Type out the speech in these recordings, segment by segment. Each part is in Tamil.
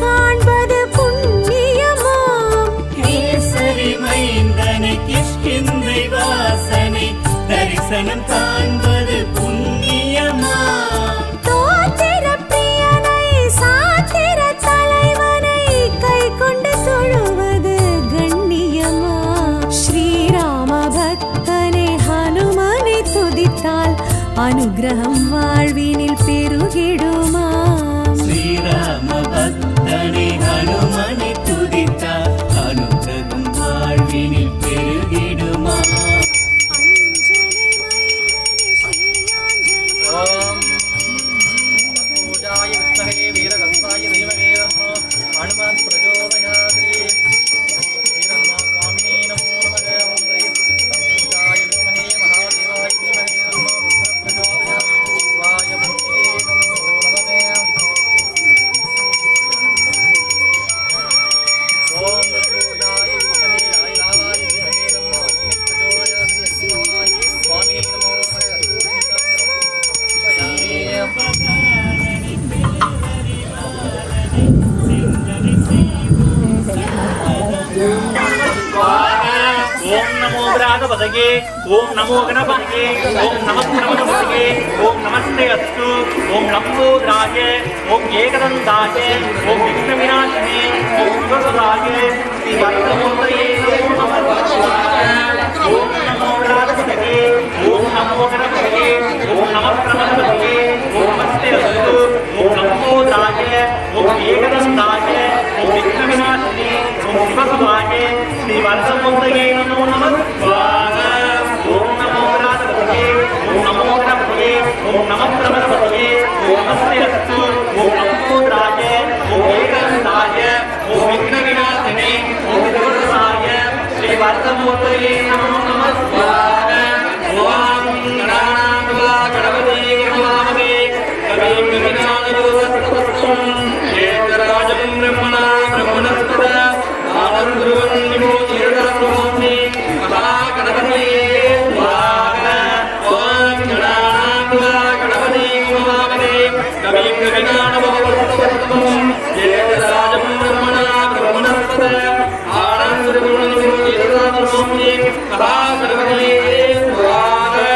காண்பது புண்ணியமாம். கேசரி மைந்தனை கிஷ்கிந்தை வாசனை தரிசனம் காண்பது புண்ணியமாம். தோத்திர பிரியனை சாத்திர தலைவனை கை கொண்டு தொழுவது கண்ணியமாம். ஸ்ரீராம பக்தனை ஹனுமனை துதித்தால் அனுகிரகம் வாழ்வினில் பெருகிடுமாம். ஸ்ரீராம பக்தனை ஹனுமனை துதித்தால் அனுகிரகம் வாழ்வினில் பெருகிடுமா. அஞ்சனை மைந்தனை ஸ்ரீயாஞ்சனி ஓம் பூஜாய வித்மஹே வீரகந்தாய தீமஹி தன்னோ ஹனுமத் பிரச்சோதயாத். வீரன்மா சுவாமினே நமோ நமக. ஓம் ஸ்ரீ பூஜாய வித்மஹே மகாதேவாய தீமஹி தன்னோ ருத்ர பிரச்சோதயாத். வாய மூர்த்தியே நமோ நமக. ஓம் பூஜாய வித்மஹே ஐலாவாய தீமஹி தன்னோ அக்னி பிரச்சோதயாத். யஸ்மாய் சுவாமினே நமோ நமக. ओम नमो विराजपतये, ओम नमो गणपतये, ओम नमः गणपतये, ओम नमस्ते अस्तु, ओम लंबोदराय, ओम एकदन्ताय, ओम विघ्नविनाशिने, ओम शिवसुताय, श्री वरदमूर्तये नमो नमः. ओम नमो विराजपतये, ओम नमो गणपतये, ओम नमः गणपतये, ओम नमस्ते अस्तु, ओम लंबोदराय, ओम एकदन्ताय, ओम विघ्नविनाशिने, ओम शिवसुताय, श्री वरदमूर्तये नमो नमः. ओम नमो विराजपतये, ओम नमो गणपतये, ओम नमः गणपतये, ओम नमस्ते अस्तु, ओम लंबोदराय, ओम एकदन्ताय, ओम विघ्नविनाशिने, ओम शिवसुताय, श्री वरदमूर्तये नमो नमः. ओम गणानां गणपति नमामि कविं विघ्नानां ज्येष्ठराजं ब्रह्मणा ब्रह्मणस्पद आनन्दवन्निमो चिरदास्वामी महागणपतये स्वाहा. ओम गणानां गणपति नमामि कविं विघ्नानां ज्येष्ठराजं ब्रह्मणा ब्रह्मणस्पद आनन्दवन्निमो चिरदास्वामी महागणपतये स्वाहा.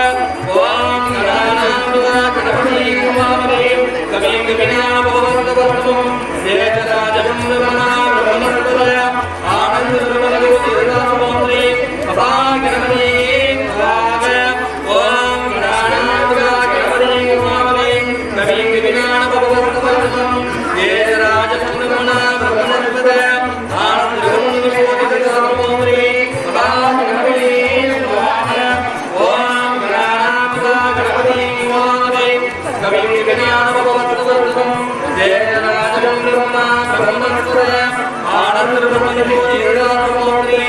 ओम गणानां गणपति नमामि कविं विघ्नानां ज्येष्ठराजं ब्रह्मणा ब्रह्मणस्पद आनन्दवन्निमो चिरदास्वामी महागणपतये स्वाहा. ओम गणानां गणपति नमामि कविं विघ्नानां ज्येष्ठराजं ब्रह्मणा ब्रह्मणस्पद आनन्दवन्निमो चिरदास्वामी महागणपतये स्वाहा. ओम गणानां गणपति नमामि कविं विघ्नानां ज्येष्ठराजं ब्रह्मणा ब्रह्मणस्पद आनन्दवन्निमो चिरदास्वामी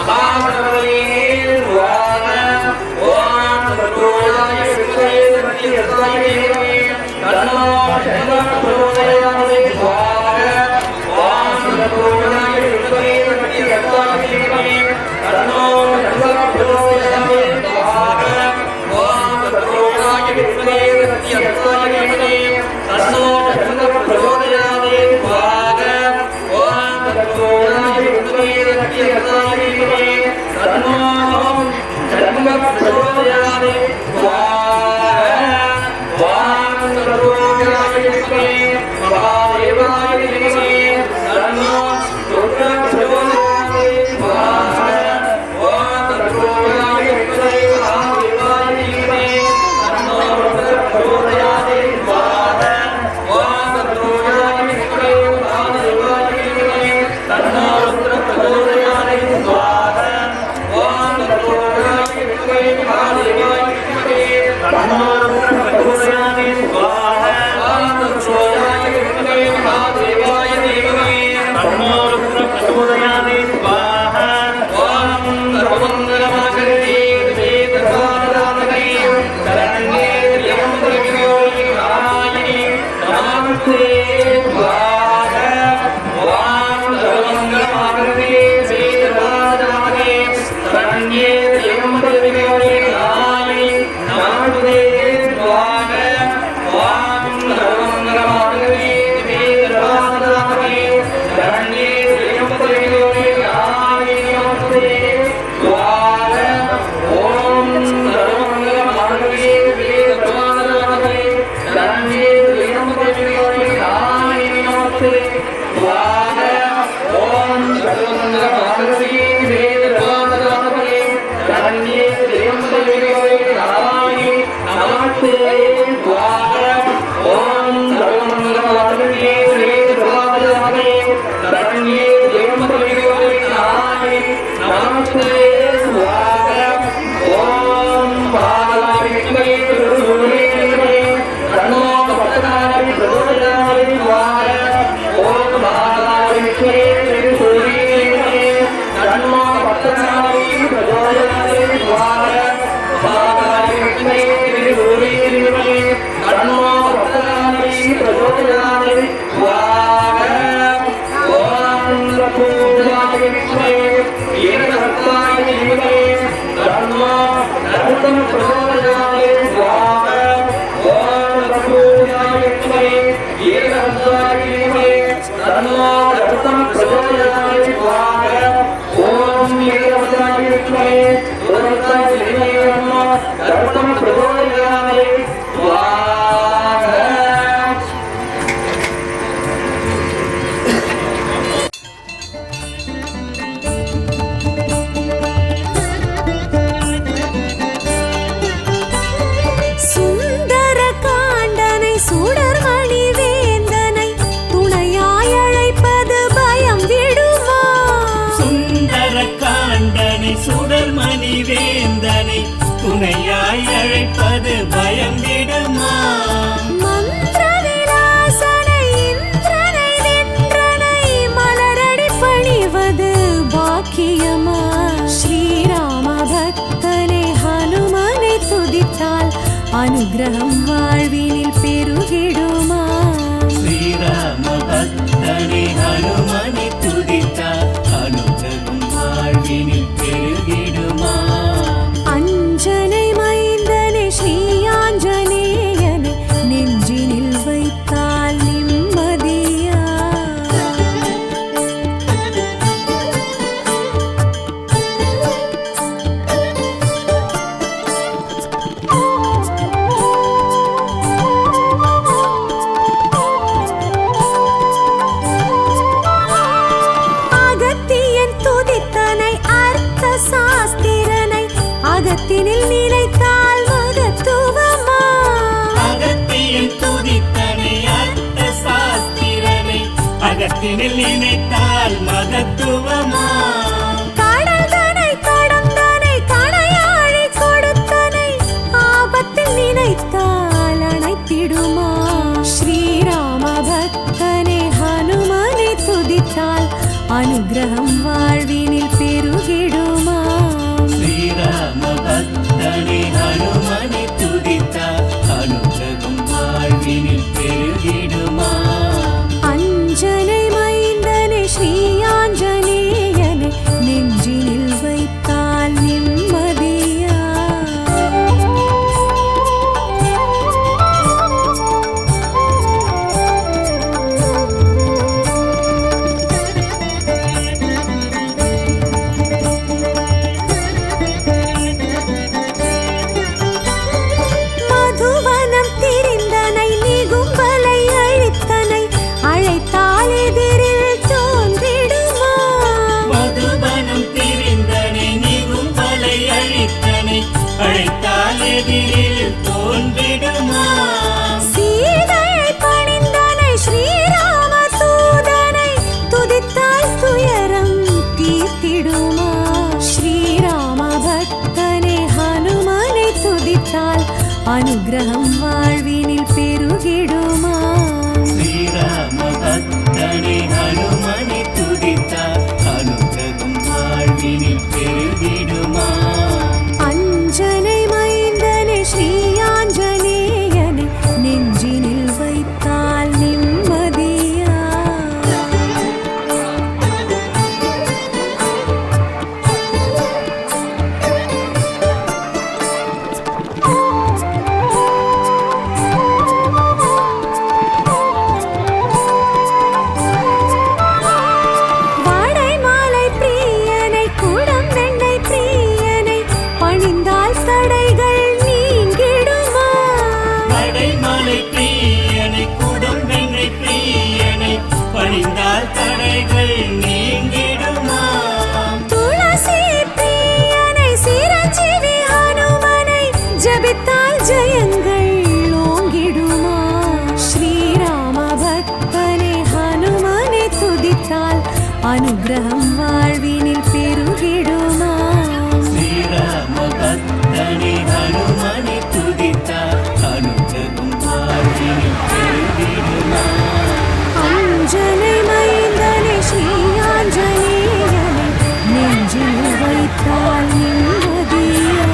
महागणपतये स्वाहा. ओम सर्वोदयाय विद्महे धीमहि तन्नो प्रचोदयात् स्वाहा. ओम सर्वोदयाय विद्महे धीमहि तन्नो प्रचोदयात् स्वाहा. ओम सर्वोदयाय विद्महे धीमहि तन्नो प्रचोदयात् स्वाहा. ओम सर्वोदयाय विद्महे धीमहि तन्नो प्रचोदयात् स्वाहा. ओम सर्वोदयाय विद्महे महादेवाय धीमहि तन्नो रुद्र प्रचोदयात् स्वाहा. ओम सर्वोदयाय विद्महे महादेवाय धीमहि तन्नो रुद्र प्रचोदयात् स्वाहा. ओम सर्वोदयाय विद्महे महादेवाय धीमहि तन्नो रुद्र प्रचोदयात् स्वाहा. ओम सर्वोदयाय विद्महे महादेवाय धीमहि तन्नो रुद्र प्रचोदयात् स्वाहा. ओम सर्वोदयाय विद्महे महादेवाय धीमहि तन्नो रुद्र प्रचोदयात् स्वाहा. ओम सर्वमङ्गलमाङ्गल्ये शिवे सर्वार्थसाधके शरण्ये त्र्यम्बके गौरी नमस्ते स्वाहा. ओम सर्वमङ्गलमाङ्गल्ये शिवे सर्वार्थसाधके शरण्ये त्र्यम्बके गौरी नमस्ते அனுகிரகம் வாழ்வினில் பெருகிடுமா ஸ்ரீராம பக்தனை ஹனுமனை துதித்தால் அனுகிரகம் வாழ்வினில் பெருகிடுமா அஞ்சனை மைந்தனை ஸ்ரீ ஆஞ்சநேயனை நெஞ்சினில் வைத்தால் நிம்மதியா அகத்தியன் துதித்தனை அர்த்த சாஸ்திரனை அகத்தினில் நினைத்தால் மகத்துவமா அகத்தியன் துதித்தனை அர்த்த சாஸ்திரனை அகத்தினில் நினைத்தால் மகத்துவமா கடல்தனை கடந்தனை கணையாழி கொடுத்தனை ஆபத்தில் நினைத்தால் அணைத்திடுமா ஸ்ரீராம பக்தனை ஹனுமனை துதித்தால் அனுகிரகம் வாழ்வினில் பெருகிடுமா ஸ்ரீராம பக்தனை ஹனுமனை துதித்தால் அனுகிரகம் வாழ்வினில் பெருகிடுமா அஞ்சனை மைந்தனை ஸ்ரீ ஆஞ்சநேயனை நெஞ்சினில் வைத்தால் நிம்மதியா மதுவனம் திரிந்தனை நிகும்பலை அழித்தனை அழைத்தால் எதிரில் தோன்றிடுமா மதுபனம் திரிந்தனை நிகும்பலை அழித்தனை அழைத்தால் எதிரில் தோன்றிடுமா சீதையை பணிந்தனை ஸ்ரீராம தூதனை துதித்தால் துயரம் தீர்த்திடுமா ஸ்ரீராம பக்தனை ஹனுமனை துதித்தால் அனுகிரகம் வாழ்வினில் பெருகிடுமா ஸ்ரீராம பக்தனை ஹனுமனை துதித்தால் அனுகிரகம் வாழ்வினில் பெருகிடுமா அஞ்சனை மைந்தனை ஸ்ரீ ஆஞ்சநேயனை நெஞ்சினில் வைத்தால் நிம்மதியா வாடை மாலை பிரியனை குடம் வெண்ணை பிரியனை பணிந்தால் தடைகள் நீங்கிடுமா படைமலை பிரியனை குடம் வெண்ணை பிரியனை பணிந்தால் தடைகள் நீங்கிடுமா துளசி பிரியனை சிரஞ்சீவி ஹனுமனை ஜபித்தால் ஜெயங்கள் ஓங்கிடுமா ஸ்ரீராம பக்தனை ஹனுமனை துதித்தால் அனுகிரகம் வாழ்வினில் பெருகிடுமா ஸ்ரீராம பக்தனை ஹனுமனை துதித்தால் அனுகிரகம் வாழ்வினில் பெருகிடுமா அஞ்சனை மைந்தனை ஸ்ரீ ஆஞ்சநேயனை நெஞ்சில் வைத்தால் நிம்மதியா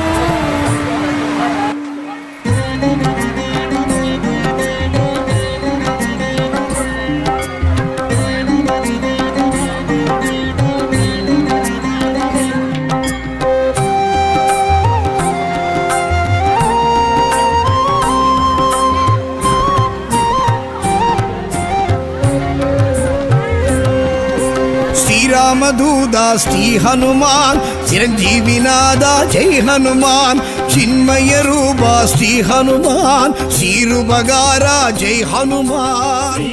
శ్రీరామదూత శ్రీ హనుమాన్ చిరంజీవినాథ జై హనుమాన్ చిన్మయ రూప శ్రీ హనుమాన్ శ్రీరుపగార జై హనుమాన్